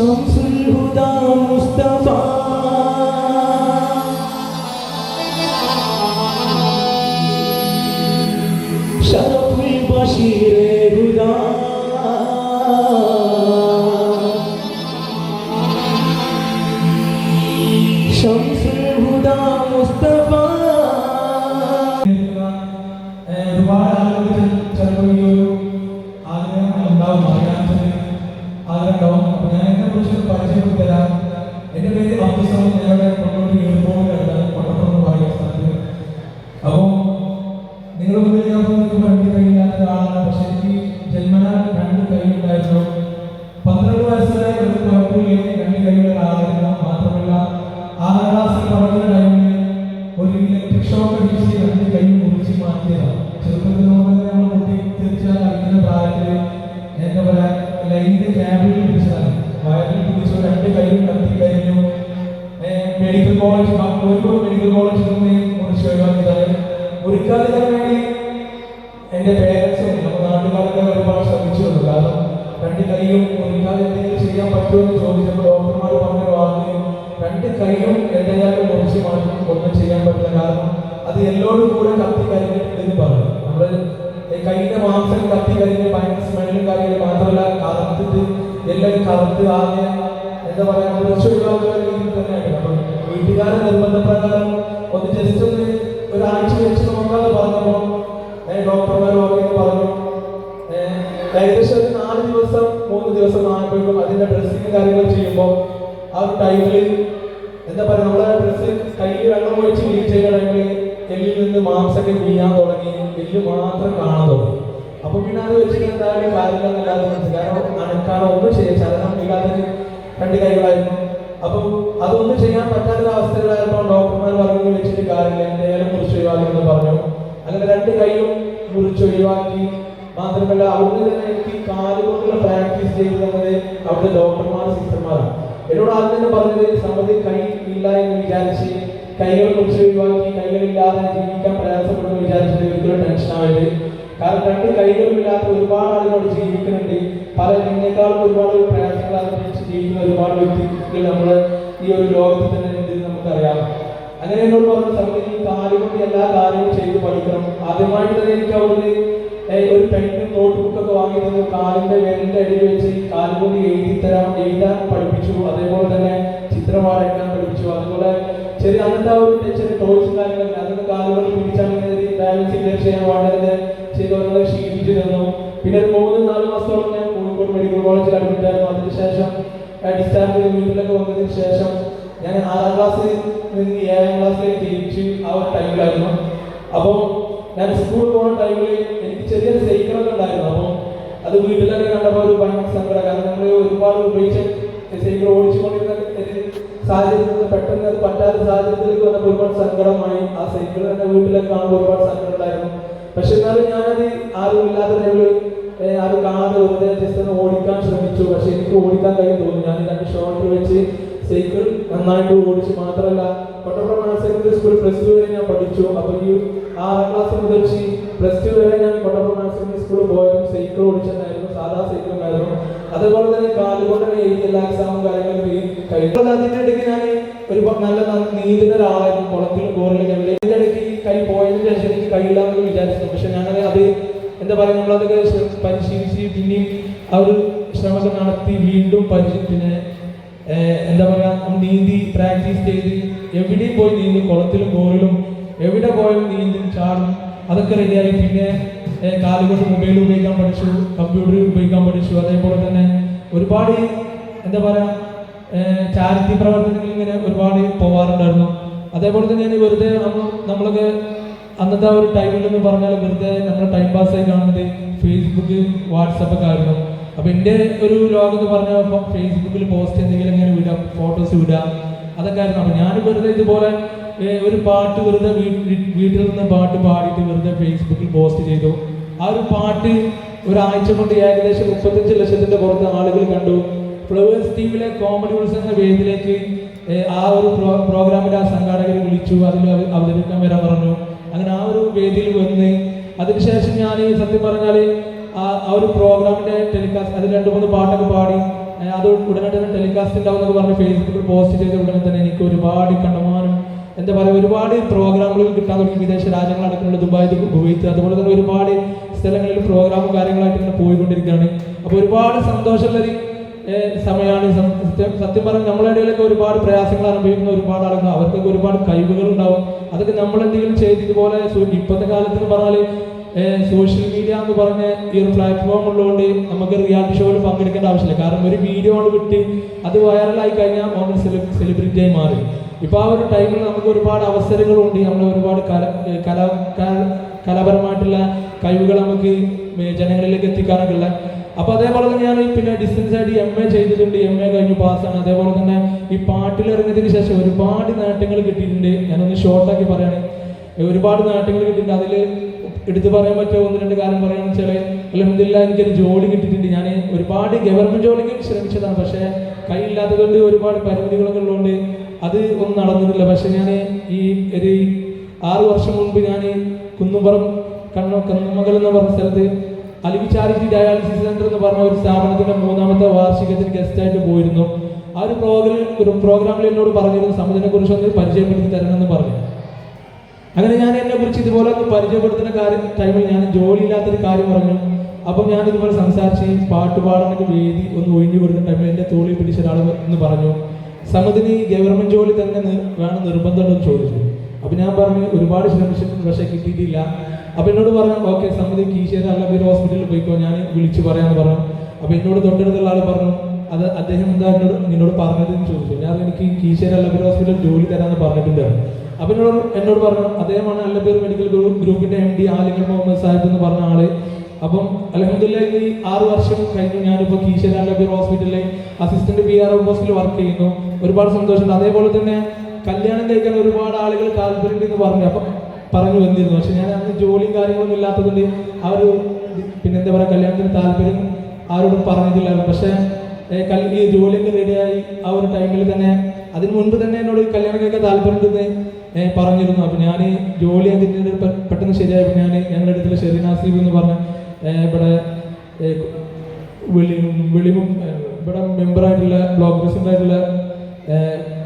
ശംസുൽ ഹുദാ മുസ്തഫ ശറഫുൽ ബശീറെ ഹുദാ ശംസുൽ ഹുദാ മുസ്തഫ. ഒരുപാട് ആളുകൾ ചിലപ്പോൾ ഈ ഒരു ആഗ്രഹം ഉണ്ടാവും, അറിയാൻ ആഗ്രഹം. അപ്പൊ ഞാൻ എന്നെ കുറിച്ച് പരിചയപ്പെടുത്തരാം. എന്റെ പേര് അബ്ദുസമദ്. ഞങ്ങളുടെ കൊണ്ടോട്ടി എയർപോർട്ടിലാണ്, കൊണ്ടോട്ട് പറയുന്ന സ്ഥലത്ത്. അപ്പോൾ നിങ്ങൾ മുന്നിൽ ഞാൻ രണ്ട് കൈയില്ലാത്ത ഒരാളാണ്. പക്ഷെ എനിക്ക് ജന്മനാ രണ്ട് കൈ ഉണ്ടായിരുന്നു. 12 വയസ്സ് വരെ ഒരു കുഴപ്പമില്ല, രണ്ട് കൈയുള്ള ഒരാളായിരുന്നു. മാത്രമല്ല 6ാം ക്ലാസ്സിൽ പഠിക്കുന്ന ടൈമിൽ ഒരു ഇലക്ട്രിക് ഷോക്ക് അടിച്ച് രണ്ട് കൈ മുറിച്ച് മാറ്റിയതാണ്. ചെറുപ്പത്തിൽ നമ്മൾ കുട്ടി തിരിച്ചാൽ കളിക്കുന്ന പ്രായത്തിൽ എന്താ പറയാ, ലൈനിന്റെ ക്യാബിൽ പിടിച്ചതാണ്. വയറിൽ പിടിച്ചു, രണ്ട് കൈയും കത്തി കഴിഞ്ഞു. മെഡിക്കൽ കോളേജ്, കോഴിക്കോട് മെഡിക്കൽ കോളേജിൽ നിന്ന് മുറിച്ച് ഒഴിവാക്കിയതാണ്. മുറിക്കാതിരിക്കാൻ വേണ്ടി എന്റെ പേരൻസും നമ്മുടെ നാട്ടുകാരൊക്കെ ഒരുപാട് ശ്രമിച്ചിട്ടുണ്ട്. കാരണം രണ്ട് കൈയും മുറിക്കാതെ എന്തെങ്കിലും ചെയ്യാൻ പറ്റുമെന്ന് ചോദിച്ചപ്പോൾ ഡോക്ടർമാർ പറഞ്ഞ വാക്ക്, രണ്ട് കൈയും എന്തായാലും മുറിച്ച് മാറ്റി ഒന്നും ചെയ്യാൻ പറ്റില്ല. കാരണം അത് എല്ലോടും കൂടെ കത്തി കരിഞ്ഞിട്ടുണ്ടെന്ന് പറഞ്ഞു. നമ്മള് കൈയുടെ മാംസം കത്തി കരിഞ്ഞ് ഭയങ്കര സ്മെല്ലും കാര്യങ്ങളും മാത്രമല്ല കറുത്തിട്ട് എല്ലാം കറുത്ത് ആകെ എന്താ പറയാ മുറിച്ച് ഒഴിവാക്കുന്ന രീതിയിൽ തന്നെയാണ്. അപ്പം വീട്ടുകാരുടെ നിർബന്ധപ്രകാരം ഒന്ന് ജസ്റ്റ് ഒന്ന് ഒരാഴ്ച വെച്ച് നോക്കാതെ പറഞ്ഞപ്പോൾ ഡോക്ടർമാർ ഓക്കെ പറഞ്ഞു. ഏകദേശം 4 ദിവസം 3 ദിവസം ആയപ്പോഴും അതിന്റെ ഡ്രസ്സിങ് കാര്യങ്ങൾ ചെയ്യുമ്പോൾ ആ ഒരു ടൈമിൽ എന്താ പറയുക, നമ്മളെ ഡ്രസ്സ് കയ്യിൽ വെള്ളം ഒഴിച്ച് ക്ലീൻ ചെയ്യുന്ന ടൈമിൽ എല്ലിൽ നിന്ന് മാംസമൊക്കെ വീഴാൻ തുടങ്ങി, എല്ല് മാത്രം കാണാൻ തുടങ്ങി. അപ്പൊ പിന്നെ അത് വെച്ചിട്ട് എന്തായാലും കാര്യങ്ങളൊന്നുമില്ലാതെ മനസ്സിലായി. കാരണം അനക്കാനോ ഒന്നും ചെയ്യാൻ ചലനം ഇല്ലാതെ രണ്ട് കൈകളായിരുന്നു. അപ്പം അതൊന്നും ചെയ്യാൻ പറ്റാത്ത അവസ്ഥകളായപ്പോൾ ഡോക്ടർമാർ പറഞ്ഞു വെച്ചിട്ട് കാര്യമില്ല, എന്തായാലും മുറിച്ച് ഒഴിവാക്കുമെന്ന് പറഞ്ഞു. അങ്ങനെ രണ്ട് കൈയും മുറിച്ച് ഒഴിവാക്കി. മാത്രമല്ല അവിടുന്ന് തന്നെ എനിക്ക് കാലുകൊണ്ടുള്ള പ്രാക്ടീസ് ചെയ്തു തന്നത് അവിടുത്തെ ഡോക്ടർമാർ സിസ്റ്റർമാരാണ്. എന്നോട് ആദ്യം തന്നെ പറഞ്ഞത്, സമ്മതി കൈ ഇല്ല എന്ന് വിചാരിച്ച് കൈകൾ മുറിച്ച് ഒഴിവാക്കി കൈകളില്ലാതെ ജീവിക്കാൻ പ്രയാസപ്പെടുന്നു വിചാരിച്ചത് ഒരിക്കലും ടെൻഷൻ ആവരുത്. കാരണം രണ്ട് കൈകളുമില്ലാത്ത ഒരുപാട് ആളുകളോട് ജീവിക്കുന്നുണ്ട്. പല ഇതിനേക്കാളും ഒരുപാട് പ്രയാസങ്ങൾ അനുഭവിച്ച് ജീവിക്കുന്ന ഒരുപാട് വ്യക്തികൾ നമ്മള് ഈ ഒരു ലോകത്തിൽ തന്നെ ഉണ്ട്, നമുക്കറിയാം. അങ്ങനെ എന്നോട് പറഞ്ഞ സമയത്ത് ഈ കാലുകൊണ്ട് എല്ലാ കാര്യവും ചെയ്ത് പഠിക്കണം. ആദ്യമായിട്ട് തന്നെ എനിക്ക് അവിടുന്ന് ഒരു പെന്നും നോട്ട് ബുക്കൊക്കെ വാങ്ങി തന്നു. കാലിന്റെ വിരലിന്റെ അടിയിൽ വെച്ച് കാലുകൊണ്ട് എഴുതാൻ പഠിപ്പിച്ചു. അതേപോലെ തന്നെ ചിത്രം വരയ്ക്കാൻ പഠിപ്പിച്ചു. അതുപോലെ ചെറിയ അന്നത്തെ ഒരു ചെറിയ ടോയ്സും കാര്യങ്ങളൊക്കെ അതൊക്കെ കാലുകൊണ്ട് പിടിച്ചാൽ ബാലൻസ് ചെയ്യാൻ വേണ്ടത് ചെയ്തവരെ ശീലിച്ചു തന്നു. പിന്നെ ഒരു 3-4 മാസത്തോളം ഞാൻ കോഴിക്കോട് മെഡിക്കൽ കോളേജിൽ അഡ്മിറ്റ് ആയിരുന്നു. അതിനുശേഷം ഡിസ്ചാർജ് വീട്ടിലൊക്കെ വന്നതിന് ശേഷം ഞാൻ 6ാം ക്ലാസ്സിൽ നിന്ന് 7ാം ക്ലാസ്സിലേക്ക് തിരിച്ച് ആ ഒരു ടൈമിലായിരുന്നു. അപ്പോൾ ഞാൻ സ്കൂളിൽ പോകുന്ന ടൈമിൽ എനിക്ക് ചെറിയൊരു സൈക്കിളൊക്കെ ഉണ്ടായിരുന്നു. അപ്പോൾ അത് വീട്ടിലൊക്കെ കണ്ടപ്പോൾ ഒരു ഭയങ്കര സങ്കടം. കാരണം നമ്മൾ ഒരുപാട് ഉപയോഗിച്ച് സൈക്കിൾ ഓടിച്ചുകൊണ്ടിരുന്ന സാഹചര്യത്തിൽ പെട്ടെന്ന് അത് പറ്റാത്ത സാഹചര്യത്തിലേക്ക് വന്നപ്പോൾ ഒരുപാട് സങ്കടമായി. ആ സൈക്കിൾ തന്നെ വീട്ടിലൊക്കെ കാണുമ്പോൾ ഒരുപാട് സങ്കടം ഉണ്ടായിരുന്നു. പക്ഷെ എന്നാലും ഞാനത് ആരും ഇല്ലാത്ത ടൈമിൽ ആരും കാണാതെ വെറുതെ ജസ്റ്റ് ഒന്ന് ഓടിക്കാൻ ശ്രമിച്ചു. പക്ഷെ എനിക്ക് ഓടിക്കാൻ കഴിയും തോന്നി. ഞാൻ 2 ഷോൾഡർ വെച്ച് സൈക്കിൾ നന്നായിട്ട് ഓടിച്ചു. മാത്രമല്ല കൊട്ടപ്പുറം ഹയർ സെക്കൻഡറി സ്കൂൾ +2 വരെ ഞാൻ പഠിച്ചു. അപ്പോൾ ഈ 6ാം ക്ലാസ് മുതൽ +2 വരെ ഞാൻ കൊട്ടപ്പുറം ഹയർ സെക്കൻഡറി സ്കൂളിൽ പോയതും സൈക്കിൾ ഓടിച്ചതായിരുന്നു, സാധാ സൈക്കിളുണ്ടായിരുന്നു. അതേപോലെ തന്നെ കാലുകൊണ്ട് എഴുതി എല്ലാ എക്സാമും കാര്യങ്ങളും കഴിയും. അതിൻ്റെ ഇടയ്ക്ക് ഞാൻ ഒരു നല്ല നീന്തുന്ന ഒരാളായിരുന്നു. കുളത്തിലും കോറിലും ഇതിൻ്റെ ഇടയ്ക്ക് കൈ പോയതിന് ശേഷം എനിക്ക് കൈയില്ലാന്ന് വിചാരിച്ചു. പക്ഷെ ഞാനത് അത് എന്താ പറയുക, നമ്മളതൊക്കെ പരിശീലിച്ച് പിന്നെയും ആ ഒരു ശ്രമമൊക്കെ നടത്തി വീണ്ടും പിന്നെ എന്താ പറയുക, നീന്തി പ്രാക്ടീസ് ചെയ്ത് എവിടെയും പോയി നീന്തും, കുളത്തിലും കോറിലും എവിടെ പോയാലും നീന്തും ചാടും. അതൊക്കെ റെഡിയായി. പിന്നെ കാലുകൊണ്ട് മൊബൈൽ ഉപയോഗിക്കാൻ പഠിച്ചു, കമ്പ്യൂട്ടർ ഉപയോഗിക്കാൻ പഠിച്ചു. അതേപോലെ തന്നെ ഒരുപാട് എന്താ പറയുക ചാരിറ്റി പ്രവർത്തനങ്ങൾ ഇങ്ങനെ ഒരുപാട് പോവാറുണ്ടായിരുന്നു. അതേപോലെ തന്നെ ഞാൻ വെറുതെ നമ്മളൊക്കെ അന്നത്തെ ആ ഒരു ടൈമിൽ എന്ന് പറഞ്ഞാൽ വെറുതെ നമ്മൾ ടൈം പാസ്സായി കാണുന്നത് ഫേസ്ബുക്ക്, വാട്സപ്പൊക്കെ ആയിരുന്നു. അപ്പോൾ എൻ്റെ ഒരു ലോകത്ത് പറഞ്ഞപ്പോൾ ഫേസ്ബുക്കിൽ പോസ്റ്റ് എന്തെങ്കിലും ഇങ്ങനെ വിടാം, ഫോട്ടോസ് വിടാം, അതൊക്കെ ആയിരുന്നു. അപ്പോൾ ഞാൻ വെറുതെ ഇതുപോലെ ഒരു പാട്ട് വെറുതെ വീട്ടിൽ നിന്ന് പാട്ട് പാടിയിട്ട് വെറുതെ ഫേസ്ബുക്കിൽ പോസ്റ്റ് ചെയ്തു. ആ ഒരു പാട്ട് ഒരാഴ്ച കൊണ്ട് ഏകദേശം 35 ലക്ഷത്തിന്റെ പുറത്ത് ആളുകൾ കണ്ടു. ഫ്ലവേഴ്സ് ടീമിലെ കോമഡി ഉത്സവം എന്ന വേദിയിലേക്ക് ആ ഒരു പ്രോഗ്രാമിന്റെ ആ സംഘാടകർ വിളിച്ചു, അതിൽ അവതരിക്കാൻ വരാൻ പറഞ്ഞു. അങ്ങനെ ആ ഒരു വേദിയിൽ വന്ന് അതിനുശേഷം ഞാൻ സത്യം പറഞ്ഞാൽ ആ ഒരു പ്രോഗ്രാമിന്റെ ടെലികാസ്റ്റ് അതിൽ 2-3 പാട്ടൊക്കെ പാടി അത് ഉടനെ തന്നെ ടെലികാസ്റ്റ് ഉണ്ടാവും എന്നൊക്കെ പറഞ്ഞ് ഫേസ്ബുക്കിൽ പോസ്റ്റ് ചെയ്ത ഉടനെ തന്നെ എനിക്ക് ഒരുപാട് കണ്ടമാനം എന്താ പറയുക ഒരുപാട് പ്രോഗ്രാമുകൾ കിട്ടാൻ തുടങ്ങി. വിദേശ രാജ്യങ്ങളടക്കമുള്ള ദുബായ്, കുവൈത്ത്, അതുപോലെ തന്നെ ഒരുപാട് സ്ഥലങ്ങളിൽ പ്രോഗ്രാമും കാര്യങ്ങളായിട്ട് ഇങ്ങനെ പോയിക്കൊണ്ടിരിക്കുകയാണ്. അപ്പോൾ ഒരുപാട് സന്തോഷമുള്ളൊരു സമയമാണ്. സത്യം പറഞ്ഞാൽ നമ്മുടെ ഇടയിലൊക്കെ ഒരുപാട് പ്രയാസങ്ങൾ അനുഭവിക്കുന്ന ഒരുപാട് ആളുകൾ, അവർക്കൊക്കെ ഒരുപാട് കഴിവുകൾ ഉണ്ടാവും. അതൊക്കെ നമ്മളെന്തെങ്കിലും ചെയ്ത് ഇതുപോലെ ഇപ്പോഴത്തെ കാലത്ത് എന്ന് പറഞ്ഞാൽ സോഷ്യൽ മീഡിയ എന്ന് പറഞ്ഞ ഈ ഒരു പ്ലാറ്റ്ഫോം ഉള്ളതുകൊണ്ട് നമുക്ക് റിയാലിറ്റി ഷോയിൽ പങ്കെടുക്കേണ്ട ആവശ്യമില്ല. കാരണം ഒരു വീഡിയോ കൊണ്ട് വിട്ട് അത് വൈറലായി കഴിഞ്ഞാൽ ഓൺ സെലിബ്രിറ്റിയായി മാറി. ഇപ്പോൾ ആ ഒരു ടൈമിൽ നമുക്ക് ഒരുപാട് അവസരങ്ങളുണ്ട്. നമ്മൾ ഒരുപാട് കലാപരമായിട്ടുള്ള കഴിവുകൾ നമുക്ക് ജനങ്ങളിലേക്ക് എത്തിക്കാനൊക്കെ ഉള്ള. അപ്പോൾ അതേപോലെ തന്നെ ഞാൻ പിന്നെ ഡിസ്റ്റൻസ് ആയിട്ട് MA ചെയ്തിട്ടുണ്ട്. MA കഴിഞ്ഞു, പാസ്സാണ്. അതേപോലെ തന്നെ ഈ പാട്ടിലിറങ്ങിയതിന് ശേഷം ഒരുപാട് നേട്ടങ്ങൾ കിട്ടിയിട്ടുണ്ട്. ഞാനൊന്ന് ഷോർട്ടാക്കി പറയുകയാണ്. ഒരുപാട് നേട്ടങ്ങൾ കിട്ടിയിട്ടുണ്ട്. അതിൽ എടുത്തു പറയാൻ പറ്റുമോ 1-2 കാര്യം പറയുകയാണെന്ന് വെച്ചാൽ അൽഹംദുലില്ലാഹ് എനിക്കൊരു ജോലി കിട്ടിയിട്ടുണ്ട്. ഞാൻ ഒരുപാട് ഗവൺമെൻറ് ജോലിക്ക് ശ്രമിച്ചതാണ്. പക്ഷേ കൈയില്ലാത്തതുകൊണ്ട് ഒരുപാട് പരിമിതികളൊക്കെ ഉള്ളതുകൊണ്ട് അത് ഒന്നും നടന്നിട്ടില്ല. പക്ഷെ ഞാൻ ഈ ഒരു 6 വർഷം മുൻപ് ഞാൻ കുന്നുംപുറം കണ്ണുമകൽ എന്ന് പറഞ്ഞ സ്ഥലത്ത് അലിവി ചാരിറ്റി ഡയാലിസിസ് സെന്റർ എന്ന് പറഞ്ഞ ഒരു സ്ഥാപനത്തിന്റെ 3ാമത്തെ വാർഷികത്തിന് ഗസ്റ്റായിട്ട് പോയിരുന്നു. ആ ഒരു പ്രോഗ്രാമിൽ എന്നോട് പറഞ്ഞിരുന്നു സമുദ്രനെ കുറിച്ച് ഒന്ന് പരിചയപ്പെടുത്തി തരണമെന്ന് പറഞ്ഞു. അങ്ങനെ ഞാൻ എന്നെ കുറിച്ച് ഇതുപോലെ ഒന്ന് പരിചയപ്പെടുത്തുന്ന ടൈമിൽ ഞാൻ ജോലിയില്ലാത്തൊരു കാര്യം പറഞ്ഞു. അപ്പം ഞാൻ ഇതുപോലെ സംസാരിച്ച് പാട്ട് പാടാനൊക്കെ വേദി ഒന്ന് ഒഴിഞ്ഞു കൊടുക്കുന്ന ടൈമിൽ എൻ്റെ തോളിൽ പിടിച്ച ഒരാൾ എന്ന് പറഞ്ഞു, സമുദ്രന് ഗവൺമെൻറ് ജോലി തന്നെ വേണം നിർബന്ധമുണ്ടെന്ന് ചോദിച്ചു. അപ്പം ഞാൻ പറഞ്ഞു ഒരുപാട് ശ്രമിച്ചിട്ടുണ്ട് പക്ഷേ കിട്ടിയിട്ടില്ല. അപ്പം എന്നോട് പറഞ്ഞു ഓക്കെ സമുദ്ര കീശേരി അല്ലബീർ ഹോസ്പിറ്റലിൽ പോയിക്കോ, ഞാൻ വിളിച്ചു പറയാമെന്ന് പറഞ്ഞു. അപ്പം എന്നോട് തൊട്ടടുത്തുള്ള ആൾ പറഞ്ഞു അത് അദ്ദേഹം എന്താ നിന്നോട് പറഞ്ഞതെന്ന് ചോദിച്ചു. ഞാൻ എനിക്ക് കീശേരി അല്ലബീർ ഹോസ്പിറ്റലിൽ ജോലി തരാമെന്ന് പറഞ്ഞിട്ടുണ്ട്. അപ്പം എന്നോട് പറഞ്ഞു അദ്ദേഹമാണ് അല്ലബീർ മെഡിക്കൽ ഗ്രൂപ്പിന്റെ MD ആലിംഗൽ മുഹമ്മദ് സാഹിബ് എന്ന് പറഞ്ഞ ആള്. അപ്പം അൽഹംദുലില്ലാഹ് ഈ 6 വർഷം കഴിഞ്ഞു ഞാനിപ്പോൾ കീശേരി അല്ലബീർ ഹോസ്പിറ്റലിലെ അസിസ്റ്റന്റ് PRO പോസ്റ്റിൽ വർക്ക് ചെയ്യുന്നു. ഒരുപാട് സന്തോഷമുണ്ട്. അതേപോലെ തന്നെ കല്യാണം കഴിക്കാൻ ഒരുപാട് ആളുകൾ താല്പര്യമുണ്ടെന്ന് പറഞ്ഞു. അപ്പം പറഞ്ഞു വന്നിരുന്നു. പക്ഷെ ഞാൻ അന്ന് ജോലിയും കാര്യങ്ങളൊന്നും ഇല്ലാത്തതുകൊണ്ട് ആ ഒരു പിന്നെന്താ പറയുക കല്യാണത്തിന് താല്പര്യം ആരോടും പറഞ്ഞിട്ടില്ലായിരുന്നു. പക്ഷേ ഈ ജോലിയൊക്കെ റെഡിയായി ആ ഒരു ടൈമിൽ തന്നെ അതിന് മുൻപ് തന്നെ എന്നോട് കല്യാണം കഴിക്കാൻ താല്പര്യമുണ്ടെന്ന് പറഞ്ഞിരുന്നു. അപ്പം ഞാൻ ജോലി അതിൻ്റെ പെട്ടെന്ന് ശരിയായപ്പോൾ ഞങ്ങളുടെ അടുത്തുള്ള ഷെറിൻ നാസീബ് എന്ന് പറഞ്ഞ ഇവിടെ ഇവിടെ മെമ്പറായിട്ടുള്ള ബ്ലോക്ക് പ്രസിഡൻ്റായിട്ടുള്ള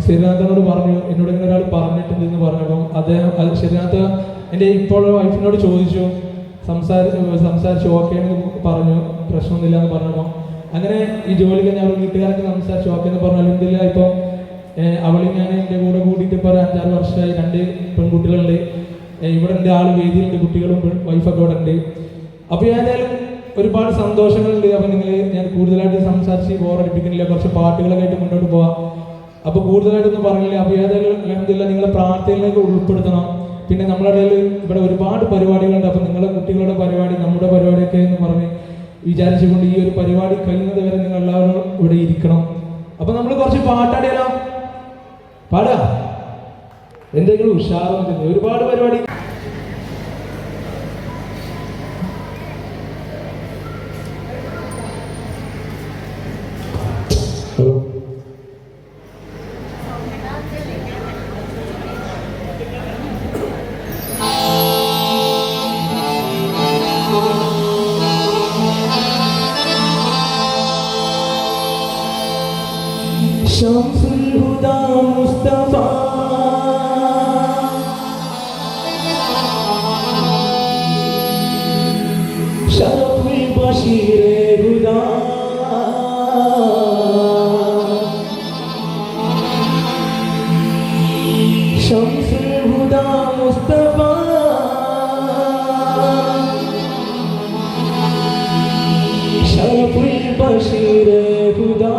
ശ്രീനാഥനോട് പറഞ്ഞു എന്നോട് ഇങ്ങനെ ഒരാൾ പറഞ്ഞിട്ടുണ്ടെന്ന് പറഞ്ഞപ്പം അദ്ദേഹം ശ്രീനാഥ് എൻ്റെ ഇപ്പോൾ വൈഫിനോട് ചോദിച്ചു, സംസാരിച്ചു ഓക്കെ എന്ന് പറഞ്ഞു, പ്രശ്നമൊന്നുമില്ല എന്ന് പറഞ്ഞപ്പോൾ അങ്ങനെ ഈ ജോലി കഴിഞ്ഞ് അവർ വീട്ടുകാരൊക്കെ സംസാരിച്ചു ഓക്കെ എന്ന് പറഞ്ഞു. അൽഹംദുലില്ലാഹ് ഇപ്പം അവളെ ഞാൻ എൻ്റെ കൂടെ കൂട്ടിയിട്ട് ഇപ്പോൾ 5-6 വർഷമായി. 2 പെൺകുട്ടികളുണ്ട്. ഇവിടെ എൻ്റെ ആൾ വേദിയിലുണ്ട്, കുട്ടികളും വൈഫൊക്കെ ഇവിടെ ഉണ്ട്. അപ്പോൾ ഏതായാലും ഒരുപാട് സന്തോഷങ്ങളുണ്ട്. അപ്പം ഞാൻ കൂടുതലായിട്ട് സംസാരിച്ച് ബോറടിപ്പിക്കുന്നില്ല, കുറച്ച് പാട്ടുകളൊക്കെ ആയിട്ട് മുന്നോട്ട് പോവാം. അപ്പോൾ കൂടുതലായിട്ടൊന്നും പറഞ്ഞില്ല. അപ്പോൾ ഏതായാലും അൽഹംദുലില്ലാഹ് നിങ്ങളെ പ്രാർത്ഥനയിലേക്ക് ഉൾപ്പെടുത്തണം. പിന്നെ നമ്മുടെ ഇടയിൽ ഇവിടെ ഒരുപാട് പരിപാടികളുണ്ട്. അപ്പം നിങ്ങളുടെ കുട്ടികളുടെ പരിപാടി നമ്മുടെ പരിപാടിയൊക്കെ എന്ന് പറഞ്ഞ് വിചാരിച്ചുകൊണ്ട് ഈ ഒരു പരിപാടി കഴിയുന്നത് വരെ നിങ്ങൾ എല്ലാവരും ഇവിടെ ഇരിക്കണം. അപ്പം നമ്മൾ കുറച്ച് പാട്ടാടിയാലോ? പാടാ എന്തെങ്കിലും ഉഷാറും ഒരുപാട് പരിപാടി ശംസുൽ ഹുദാ മുസ്തഫ ശറഫുൽ ബശീറെ ഹുദാ ശംസുൽ ഹുദാ മുസ്തഫ ശറഫുൽ ബശീറെ ഹുദാ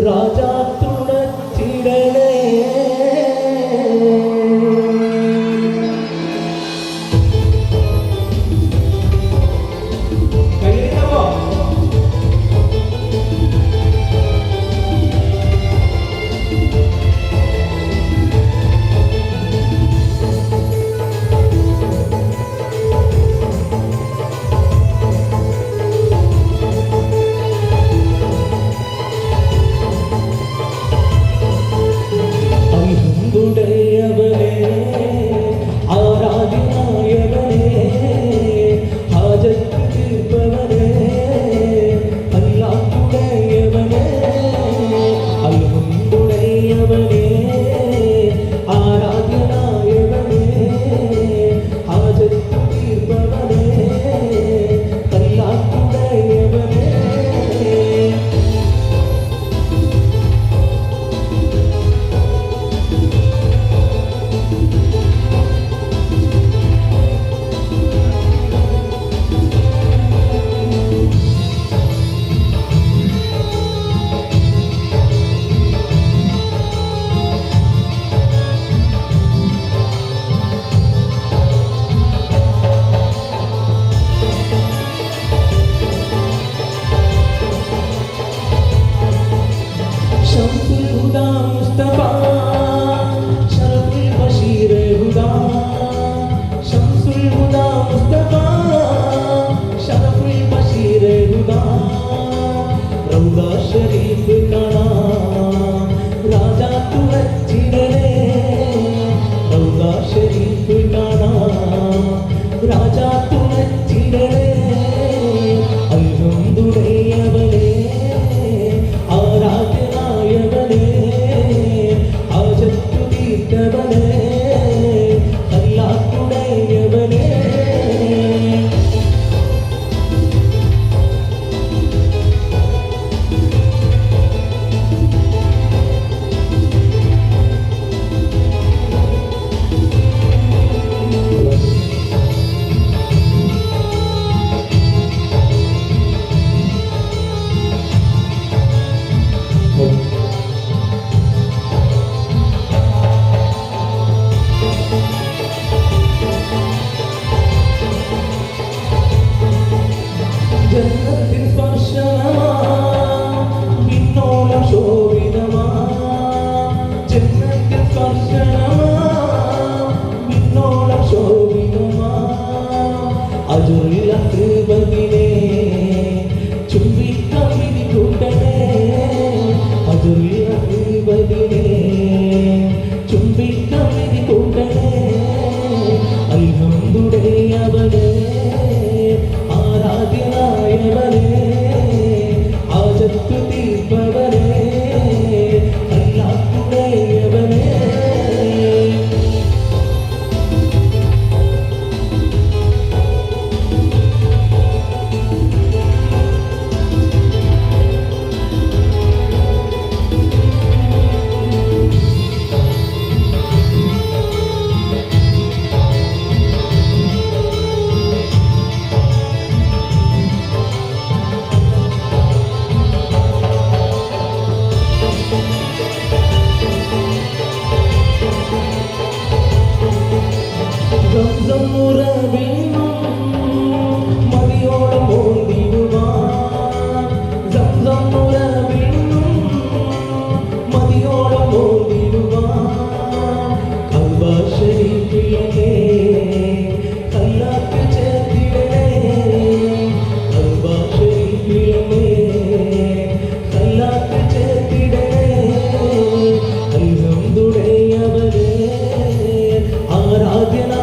രാജാ തുണച്ചിടണേ الهدى مصطفى شرف البشير هدى روضة شريف കാണാം രാജാത്തു വച്ചിടണേ റൗദ ഷരീഫ് കാണാം രാജാത്തു വച്ചിടണേ അൽഹംദുലില്ലാഹവനേ ആരാധ്യനായവനേ ആജത്തു തീർത്തവനേ അല്ലാഹുടയവനേ ജന്നത്തിൻ സ്പർശനമാ വിണ്ണോളം ശോഭിതമാ ജന്നത്തിൻ സ്പർശനമാ വിണ്ണോളം ശോഭിതമാ അജുറിൽ അക്ബദിനെ ചുംബിക്കാൻ വിധി കൂട്ടണേ അജുറിൽ അക്ബദിനെ ചുംബിക്കാൻ വിധി കൂട്ടണേ അൽഹംദുലില്ലാഹവനേ ആരാധ്യനായവനേ ആജത്തു തീർപ്പവനേ അല്ലാഹുടയവനേ മതിയോളം ഓടിടുവാൻ മതിയോളം ഓടിടുവാൻ കഅബ ശരീഫിലെ കല്ലാക്ക് ചേർത്തിടണേ കഅബ ശരീഫിലെ കല്ലാക്ക് ചേർത്തിടണേ അൽഹംദുലില്ലാഹവനേ ആരാധ്യന